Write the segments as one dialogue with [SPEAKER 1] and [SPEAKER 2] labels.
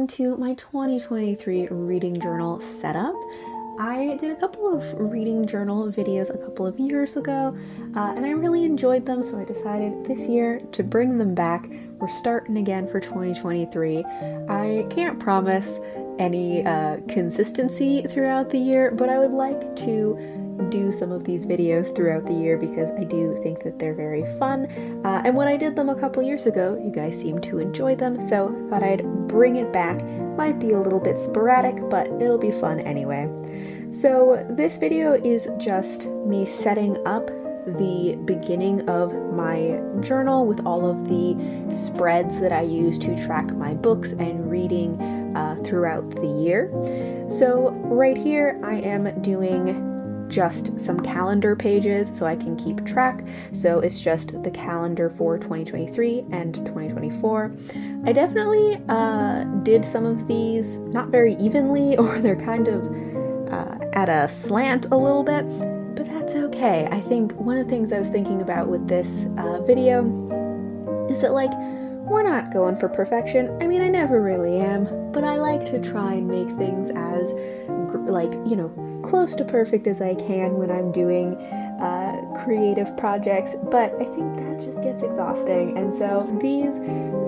[SPEAKER 1] on to my 2023 reading journal setup. I did a couple of reading journal videos a couple of years ago, and I really enjoyed them, so I decided this year to bring them back. We're starting again for 2023. I can't promise any consistency throughout the year, but I would like to do some of these videos throughout the year because I do think that they're very fun. And when I did them a couple years ago, you guys seemed to enjoy them, so I thought I'd bring it back. Might be a little bit sporadic, but it'll be fun anyway. So this video is just me setting up the beginning of my journal with all of the spreads that I use to track my books and reading throughout the year. So right here I am doing just some calendar pages so I can keep track. So it's just the calendar for 2023 and 2024. I definitely did some of these not very evenly, or they're kind of at a slant a little bit, but that's okay. I think one of the things I was thinking about with this video is that, like, we're not going for perfection. I mean, I never really am, but I like to try and make things as, like, you know, close to perfect as I can when I'm doing creative projects, but I think that just gets exhausting, and so these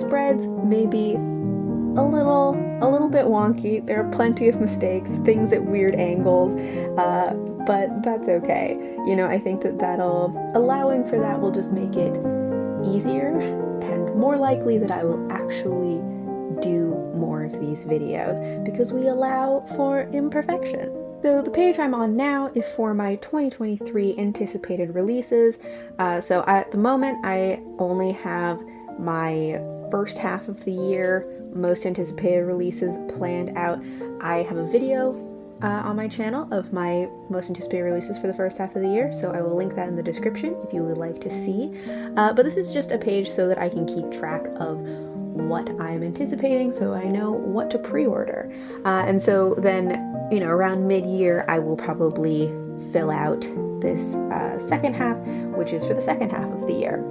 [SPEAKER 1] spreads may be a little bit wonky. There are plenty of mistakes, things at weird angles, but that's okay. You know, I think that allowing for that will just make it easier and more likely that I will actually do more of these videos because we allow for imperfection. So the page I'm on now is for my 2023 anticipated releases. So at the moment I only have my first half of the year most anticipated releases planned out. I have a video on my channel of my most anticipated releases for the first half of the year, so I will link that in the description if you would like to see. But this is just a page so that I can keep track of what I'm anticipating, so I know what to pre-order. And so then, you know, around mid-year I will probably fill out this second half, which is for the second half of the year.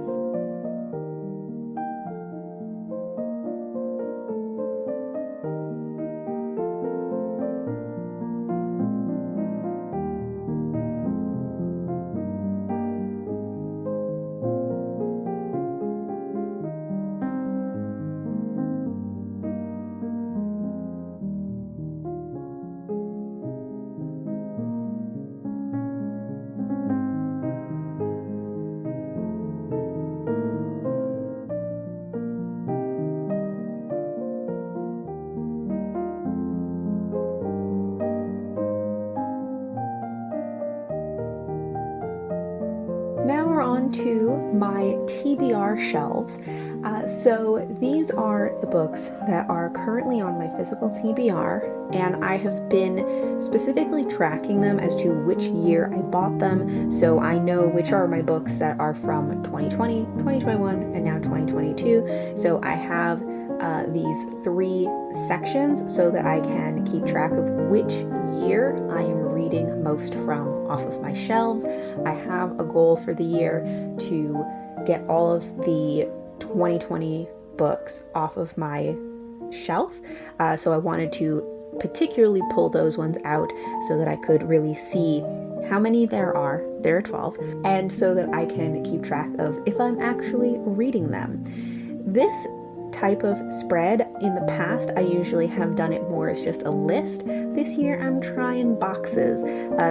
[SPEAKER 1] Now we're on to my TBR shelves. So these are the books that are currently on my physical TBR, and I have been specifically tracking them as to which year I bought them, so I know which are my books that are from 2020, 2021, and now 2022. So I have these three sections so that I can keep track of which year I am reading most from off of my shelves. I have a goal for the year to get all of the 2020 books off of my shelf, so I wanted to particularly pull those ones out so that I could really see how many there are 12, and so that I can keep track of if I'm actually reading them. This type of spread in the past, I usually have done it more as just a list. This year I'm trying boxes,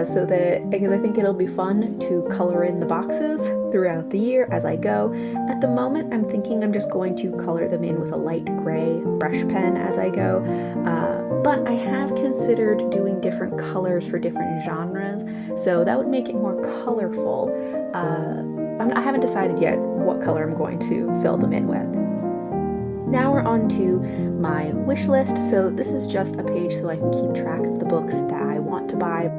[SPEAKER 1] so that, because I think it'll be fun to color in the boxes throughout the year as I go. At the moment I'm thinking I'm just going to color them in with a light gray brush pen as I go, but I have considered doing different colors for different genres, so that would make it more colorful. I haven't decided yet what color I'm going to fill them in with. Now we're on to my wish list. So this is just a page so I can keep track of the books that I want to buy.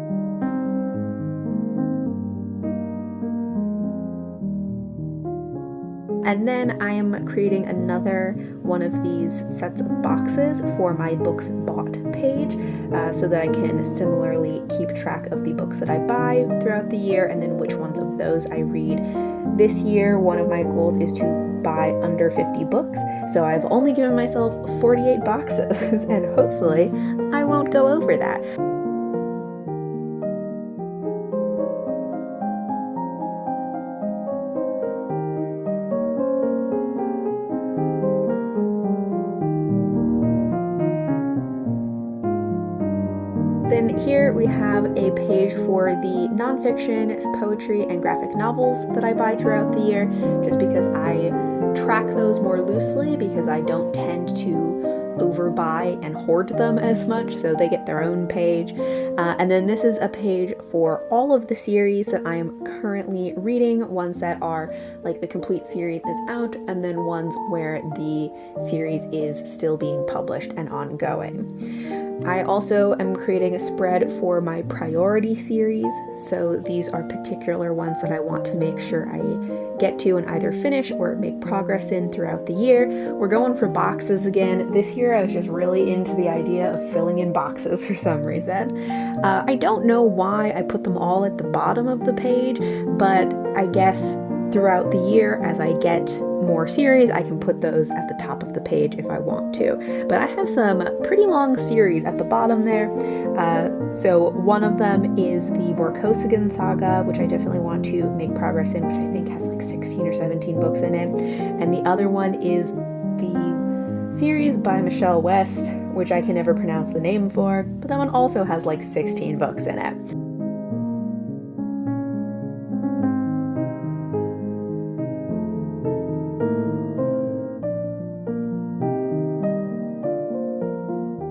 [SPEAKER 1] And then I am creating another one of these sets of boxes for my books bought page, so that I can similarly keep track of the books that I buy throughout the year and then which ones of those I read This year, one of my goals is to buy under 50 books, so I've only given myself 48 boxes, and hopefully I won't go over that. Then here we have a page for the nonfiction, poetry, and graphic novels that I buy throughout the year, just because I track those more loosely, because I don't tend to overbuy and hoard them as much, so they get their own page. And then this is a page for all of the series that I am currently reading, ones that are like the complete series is out, and then ones where the series is still being published and ongoing. I also am creating a spread for my priority series, so these are particular ones that I want to make sure I get to and either finish or make progress in throughout the year. We're going for boxes again. This year I was just really into the idea of filling in boxes for some reason. I don't know why I put them all at the bottom of the page, but I guess throughout the year, as I get more series, I can put those at the top of the page if I want to. But I have some pretty long series at the bottom there. So one of them is the Vorkosigan saga, which I definitely want to make progress in, which I think has like 16 or 17 books in it. And the other one is the series by Michelle West, which I can never pronounce the name for, but that one also has like 16 books in it.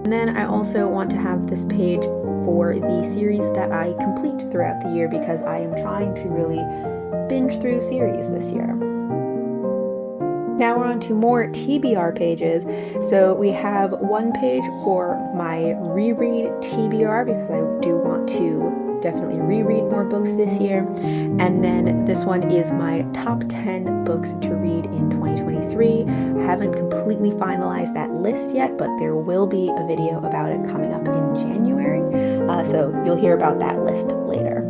[SPEAKER 1] And then I also want to have this page for the series that I complete throughout the year, because I am trying to really binge through series this year. Now we're on to more TBR pages. So we have one page for my reread TBR, because I do want to definitely reread more books this year. And then this one is my top 10 books to read in 2023. I haven't completely finalized that list yet, but there will be a video about it coming up in January. So you'll hear about that list later.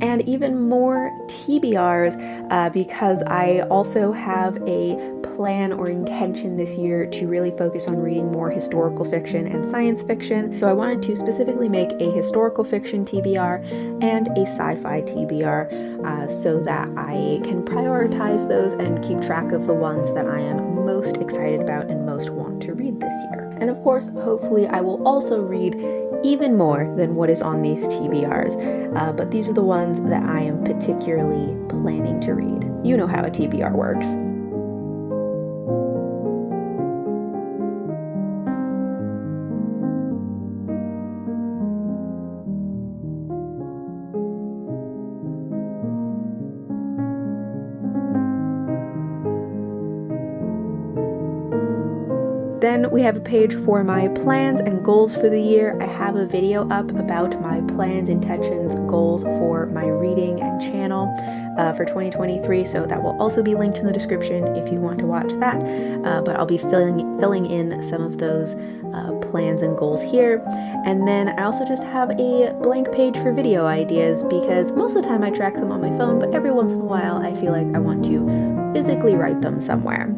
[SPEAKER 1] And even more TBRs, because I also have a plan or intention this year to really focus on reading more historical fiction and science fiction. So I wanted to specifically make a historical fiction TBR and a sci-fi TBR, so that I can prioritize those and keep track of the ones that I am most excited about and most want to read this year. And of course, hopefully I will also read even more than what is on these TBRs, but these are the ones that I am particularly planning to read. You know how a TBR works. Then we have a page for my plans and goals for the year. I have a video up about my plans, intentions, goals for my reading and channel for 2023, so that will also be linked in the description if you want to watch that. But I'll be filling in some of those plans and goals here. And then I also just have a blank page for video ideas, because most of the time I track them on my phone, but every once in a while I feel like I want to physically write them somewhere.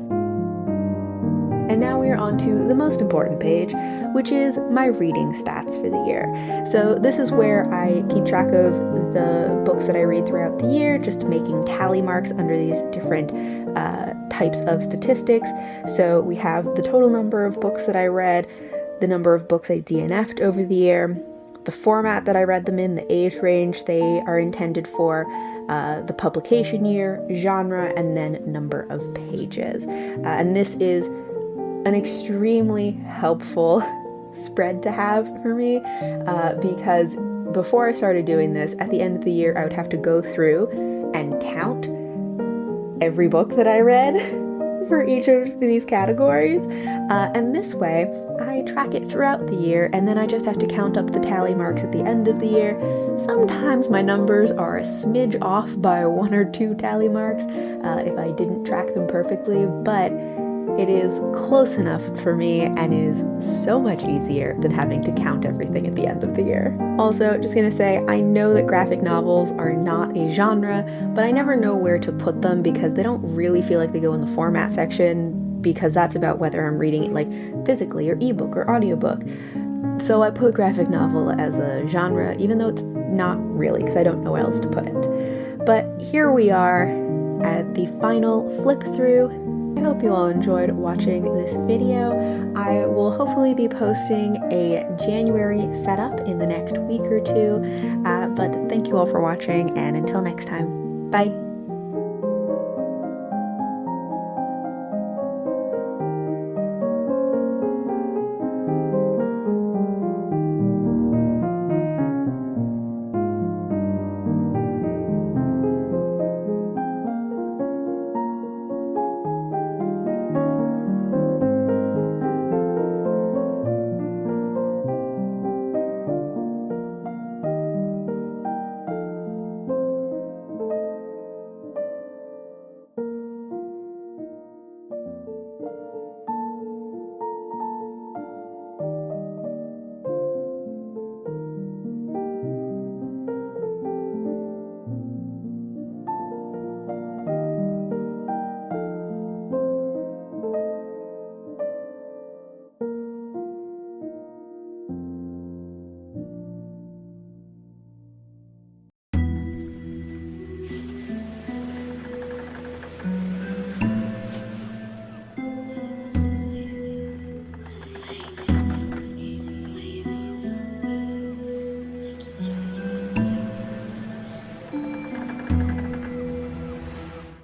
[SPEAKER 1] And now we are on to the most important page, which is my reading stats for the year. So this is where I keep track of the books that I read throughout the year, just making tally marks under these different types of statistics. So we have the total number of books that I read, the number of books I DNF'd over the year, the format that I read them in, the age range they are intended for, the publication year, genre, and then number of pages. And this is an extremely helpful spread to have for me, because before I started doing this, at the end of the year, I would have to go through and count every book that I read for each of these categories, and this way I track it throughout the year, and then I just have to count up the tally marks at the end of the year. Sometimes my numbers are a smidge off by 1 or 2 tally marks if I didn't track them perfectly, but it is close enough for me, and it is so much easier than having to count everything at the end of the year. Also, just gonna say, I know that graphic novels are not a genre, but I never know where to put them because they don't really feel like they go in the format section, because that's about whether I'm reading it like physically or ebook or audiobook. So I put graphic novel as a genre, even though it's not really, because I don't know where else to put it. But here we are at the final flip through. I hope you all enjoyed watching this video. I will hopefully be posting a January setup in the next week or two, but thank you all for watching, and until next time, bye!